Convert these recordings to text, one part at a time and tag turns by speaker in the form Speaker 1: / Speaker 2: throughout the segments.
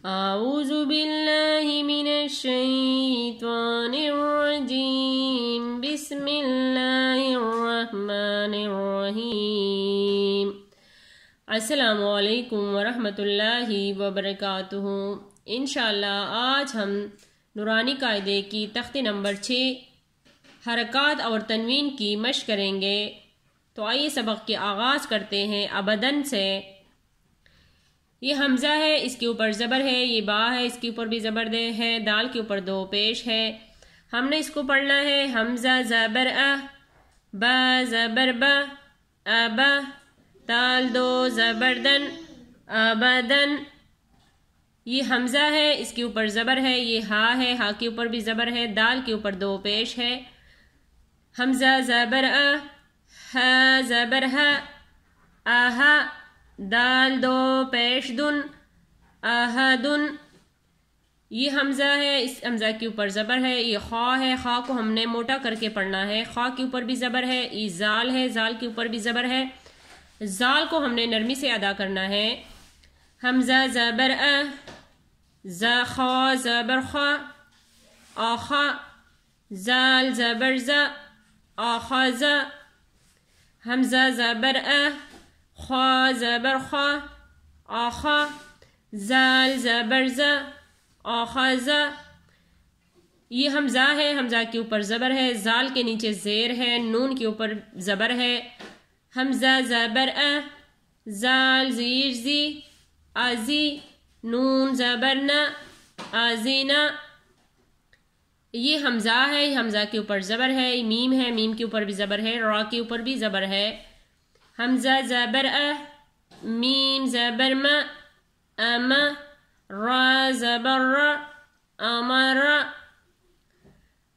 Speaker 1: اعوذ باللہ من الشیطان الرجیم بسم اللہ الرحمن الرحیم۔ السلام علیکم ورحمۃ اللہ وبرکاتہ۔ انشاءاللہ آج ہم نورانی قاعدے کی تختی نمبر 6 حرکات اور تنوین کی مشق کریں گے۔ تو آئیے سبق کے آغاز کرتے ہیں ابدن سے۔ یہ حمزہ ہے، اس کے اوپر زبر ہے، یہ با ہے، اس کے اوپر بھی زبر ہے، دال کے اوپر دو پیش ہے۔ ہم نے اس کو پڑھنا ہے حمزہ زبر با زبر با ابا، دال دو زبر دن ابدن۔ یہ حمزہ ہے، اس کے اوپر زبر ہے، یہ ہا ہے، ہا کے اوپر بھی زبر ہے، دال کے اوپر دو پیش ہے۔ حمزہ زبر ہا زبر ہا آہا، دال دو پیش دن آہدن۔ یہ حمزہ ہے، اس حمزہ کے اوپر زبر ہے، یہ خا ہے، خا کو ہم نے موٹا کر کے پڑھنا ہے، خا کے اوپر بھی زبر ہے۔ یہ زال ہے، زال کے اوپر بھی زبر ہے، زال کو ہم نے نرمی سے ادا کرنا ہے۔ حمزہ زبر خا زبر خا آخا، زال زبر ز آخذ۔ حمزہ زبر خا زبر خا آخا، زال زبر ز آخذ۔ یہ حمزہ ہے، حمزہ کے اوپر زبر ہے، زال کے نیچے زیر ہے، نون کے اوپر زبر ہے۔ حمزہ زبر زال زیر زی آزی، نون زبر نا آزینا۔ یہ حمزہ ہے، حمزہ کے اوپر زبر ہے، میم ہے، میم کے اوپر بھی زبر ہے، را کے اوپر بھی زبر ہے۔ حمزہ زبر میم زبر ما اما، را زبر را امر۔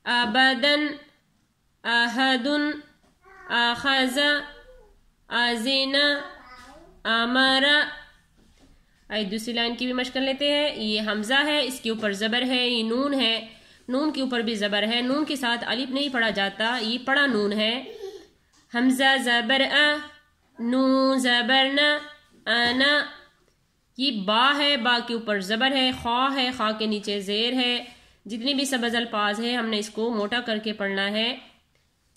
Speaker 1: ابدن احدن اخذ آزین امر۔ آئیے دوسری لائن کی بھی مشق کر لیتے ہیں۔ یہ حمزہ ہے، اس کے اوپر زبر ہے، یہ نون ہے، نون کے اوپر بھی زبر ہے، نون کے ساتھ الف نہیں پڑھا جاتا، یہ پڑھا نون ہے۔ حمزہ زبر نون زبر نا انا، یہ با ہے، با کے اوپر زبر ہے، خا ہے، خا کے نیچے زیر ہے۔ جتنی بھی سبز الفاظ ہے ہم نے اس کو موٹا کر کے پڑھنا ہے۔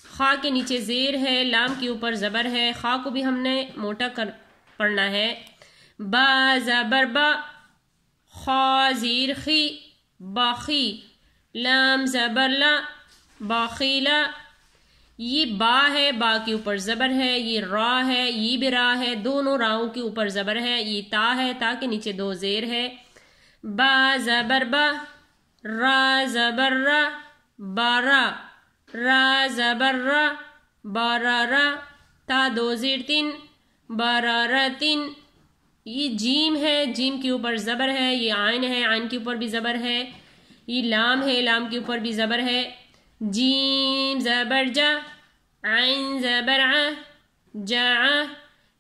Speaker 1: خا کے نیچے زیر ہے، لام کے اوپر زبر ہے، خا کو بھی ہم نے موٹا کر پڑھنا ہے۔ با زبر با خا زیر خی باخی، لام زبر لا باخیلا۔ یہ با ہے، با کے اوپر زبر ہے، یہ را ہے، یہ بھی را ہے، دونوں راؤں کے اوپر زبر ہے۔ یہ تا ہے، تا کے نیچے دو زیر ہے۔ با زبر با را زبر را بارا، را زبر را بارارا، تا دو زیر تین بارارتن۔ یہ جیم ہے، جیم کے اوپر زبر ہے، یہ عین ہے، عین کے اوپر بھی زبر ہے۔ یہ لام ہے، لام کے اوپر بھی زبر ہے۔ جیم زبر جا عین زبر ع جاع،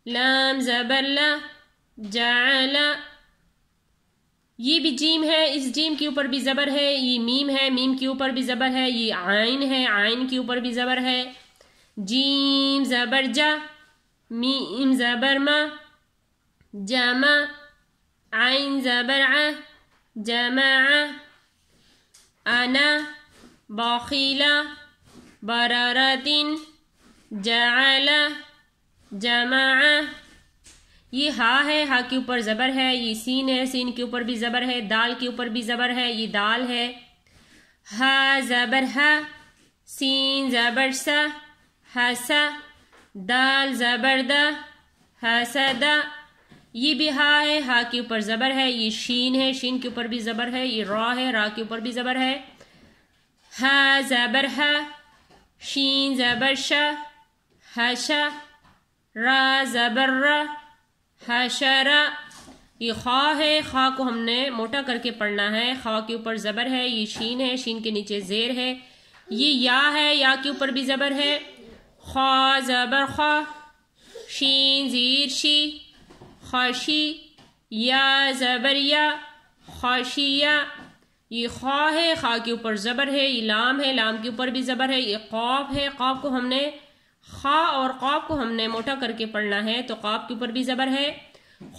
Speaker 1: لام زبر لا جعل۔ یہ بھی جیم ہے، اس جیم کے اوپر بھی زبر ہے۔ یہ میم ہے، میم کے اوپر بھی زبر ہے۔ یہ عین ہے، عین کے اوپر بھی زبر ہے۔ جیم زبر جا میم زبر ما جمع، عین زبر ع جمع۔ انا باخیلا برارتن جعل جمع۔ یہ ہا ہے، ہا کے اوپر زبر ہے، یہ سین ہے، سین کے اوپر بھی زبر ہے، دال کے اوپر بھی زبر ہے، یہ دال ہے۔ ہا زبر ہا سین زبر سا حسا، دال زبر دا حسدا۔ یہ بھی ہا ہے، ہا کے اوپر زبر ہے، یہ شین ہے، شین کے اوپر بھی زبر ہے، یہ را ہے، را کے اوپر بھی زبر ہے۔ ہا زبر ہا شین زبر شا حشا، را زبر را حشرا۔ یہ خا ہے، خا کو ہم نے موٹا کر کے پڑھنا ہے، خا کے اوپر زبر ہے، یہ شین ہے، شین کے نیچے زیر ہے۔ یہ یا ہے، یا کے اوپر بھی زبر ہے، خا زبر خا شین زیر شی خاشی، یا زبر یا خاشیہ۔ یہ خا ہے، خا کے اوپر زبر ہے، یہ لام ہے، لام کے اوپر بھی زبر ہے۔ یہ قاف ہے، قاف کو ہم نے خا اور قاف کو ہم نے موٹا کر کے پڑھنا ہے، تو قاف کے اوپر بھی زبر ہے۔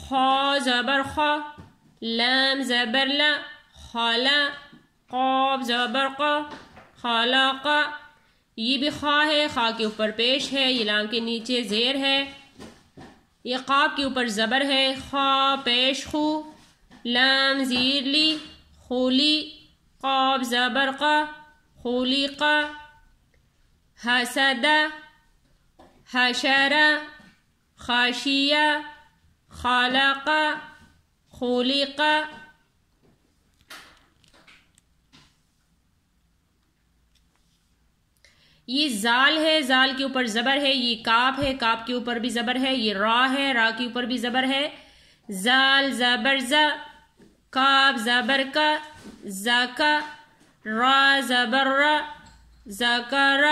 Speaker 1: خا زبر خا لام زبر لا، خلا، قاف زبر قا، خلق، یہ بھی خا ہے، خا کے اوپر پیش ہے، یہ لام کے نیچے زیر ہے، یہ قاف کے اوپر زبر ہے، خا پیش خو، لام زیر لی، خولی، قاف زبر قا، خلق، حسد، حشر، خاشیہ، خلق، خلق۔ یہ زال ہے، زال کے اوپر زبر ہے، یہ کاف ہے، کاف کے اوپر بھی زبر ہے، یہ را ہے، را کے اوپر بھی زبر ہے، زال زبر ز، کاف زبر کا، زکا، را زبر را، زکر،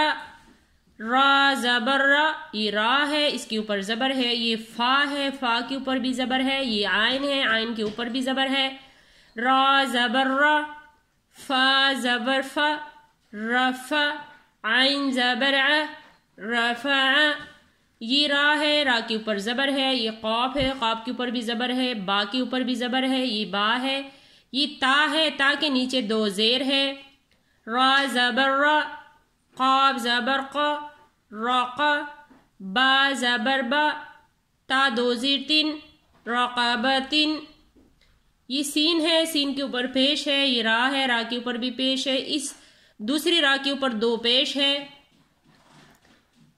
Speaker 1: را زبر را، یہ را ہے، اس کے اوپر زبر ہے، یہ فا ہے، فا کے اوپر بھی زبر ہے، یہ عین ہے، عین کے اوپر بھی زبر ہے، را زبر را، فا زبر فا، رفع، عین زبر ع، رفع، یہ را ہے، را کے اوپر زبر ہے، یہ قاف ہے، قاف کے اوپر بھی زبر ہے، با کے اوپر بھی زبر ہے، یہ با ہے، یہ تا ہے، تا کے نیچے دو زیر ہے، را زبر را، قاف زبر قا، رق، با زبر با، تا دو زیر تین، رقبتن، یہ سین ہے، سین کے اوپر پیش ہے، یہ را ہے، را کے اوپر بھی پیش ہے، اس دوسری را کے اوپر دو پیش ہے،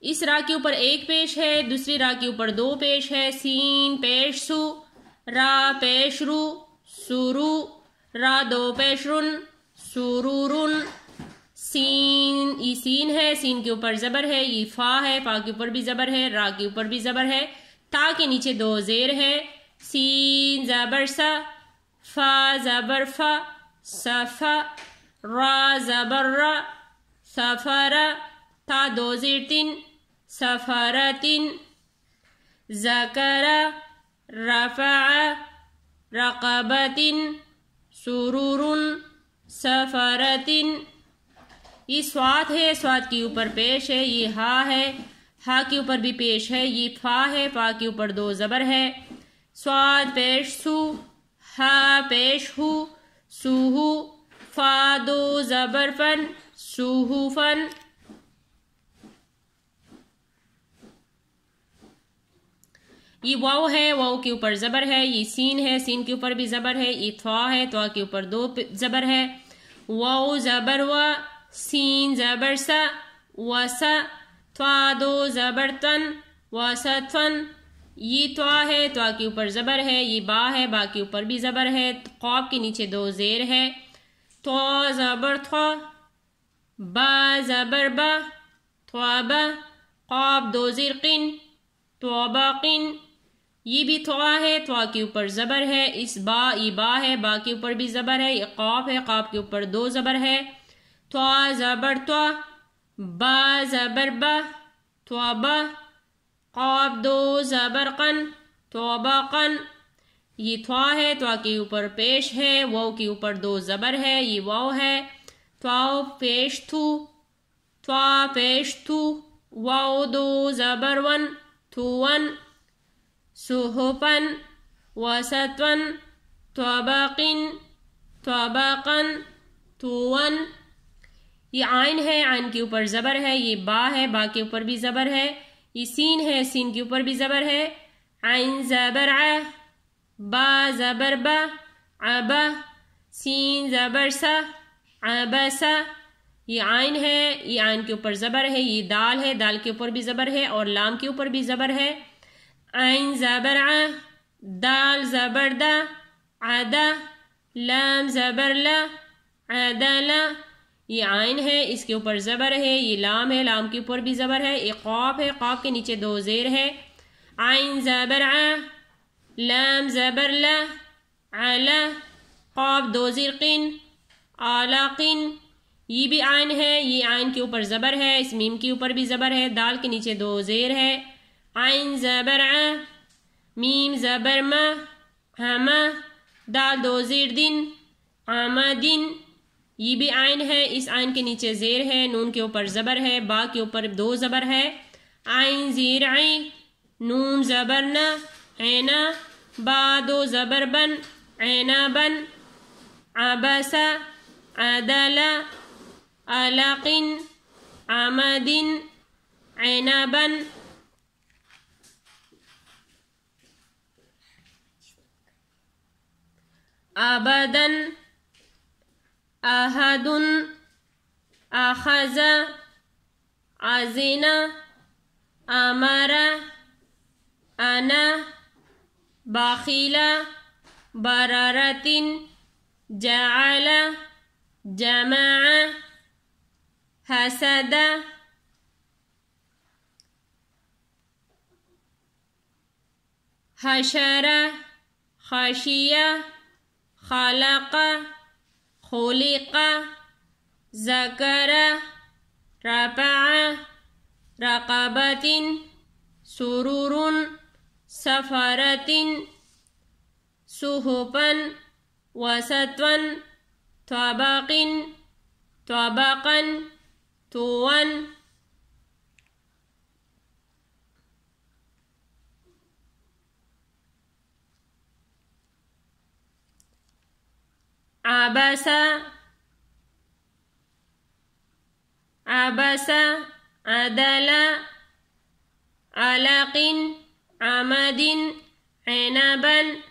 Speaker 1: اس را کے اوپر ایک پیش ہے، دوسری را کے اوپر دو پیش ہے، سین پیش سو، را پیش رو، سورو، را دو پیش رن، سورورن، سین، یہ سین ہے، سین کے اوپر زبر ہے، یہ فا ہے، فا کے اوپر بھی زبر ہے، را کے اوپر بھی زبر ہے، تا کے نیچے دو زیر ہے، سین زبر سا، فا زبر فا، صفا، را زبر را، سفر، تا دو زیر تین، سفرتن، ذکر، رفع، رقبتن، سرورن، سفرتن، یہ سواد ہے، سواد کے اوپر پیش ہے، یہ ہا ہے، ہا کے اوپر بھی پیش ہے، یہ فا ہے، فا کے اوپر دو زبر ہے، سواد پیش سو، ہا پیش ہو، سوہو، فا دو زبر فن، سوہو فن، یہ واو ہے، واو کے اوپر زبر ہے، یہ سین ہے، سین کے اوپر بھی زبر ہے، یہ تھوا ہے، تھوا کے اوپر دو زبر ہے، واو زبر و، سین زبر سا، وسا، تھوا دو زبر تن، وسطن، یہ توا ہے، توا کے اوپر زبر ہے، یہ با ہے، با کے اوپر بھی زبر ہے، قاف کے نیچے دو زیر ہے، توا زبر تھوا، با زبر با، تھوابا، قاف دو زیر قن، تواباقن، یہ بھی تھوا ہے، تھوا کے اوپر زبر ہے، اس با، یہ با ہے، با کے اوپر بھی زبر ہے، یہ قاف ہے، قاف کے اوپر دو زبر ہے، توا زبر توا، با زبر با، توابا، قاف دو زبر قن، تواباقن، یہ تھوا ہے، توا کے اوپر پیش ہے، واو کے اوپر دو زبر ہے، یہ واو ہے، تواو پیش تھو، توا پیش تھو، واو دو زبر ون، تھون، سہپن، وسطن، تواباقن، تواباقن، تون، یہ عین ہے، عین کے اوپر زبر ہے، یہ با ہے، با کے اوپر بھی زبر ہے، یہ سین ہے، سین کے اوپر بھی زبر ہے، عین زبر ع، با زبر با، عبا، سین زبر سا، عبسا، یہ عین ہے، یہ عین کے اوپر زبر ہے، یہ دال ہے، دال کے اوپر بھی زبر ہے اور لام کے اوپر بھی زبر ہے، عین زبر ع، دال زبر دا، عدا، لام زبر لا، عدلا، یہ عین ہے، اس کے اوپر زبر ہے، یہ لام ہے، لام کے اوپر بھی زبر ہے، یہ قاف ہے، قاف کے نیچے دو زیر ہے، عین زبر ع، لام زبر لا، علا، قاف دو زیر قن، علاقن، یہ بھی عین ہے، یہ عین کے اوپر زبر ہے، اس میم کے اوپر بھی زبر ہے، دال کے نیچے دو زیر ہے، عین زبر ع، میم زبر ما، ہما، دال دو زیر دن، عمدن، یہ بھی عین ہے، اس عین کے نیچے زیر ہے، نون کے اوپر زبر ہے، با کے اوپر دو زبر ہے، عین زیر عی، نون زبر نا، عینا، با دو زبر بن، عنبا عبس عدل علق عمد عنبا أبدا أحد أخذ أذن أمر أنا بخيل بررة جعل جمع حسد حشر خشية خلق خلق ذكر رفع رقبة سرور سفرة صحفا وسطا طبق طبقا طوا عبس عبس عدل علق عمد عنبا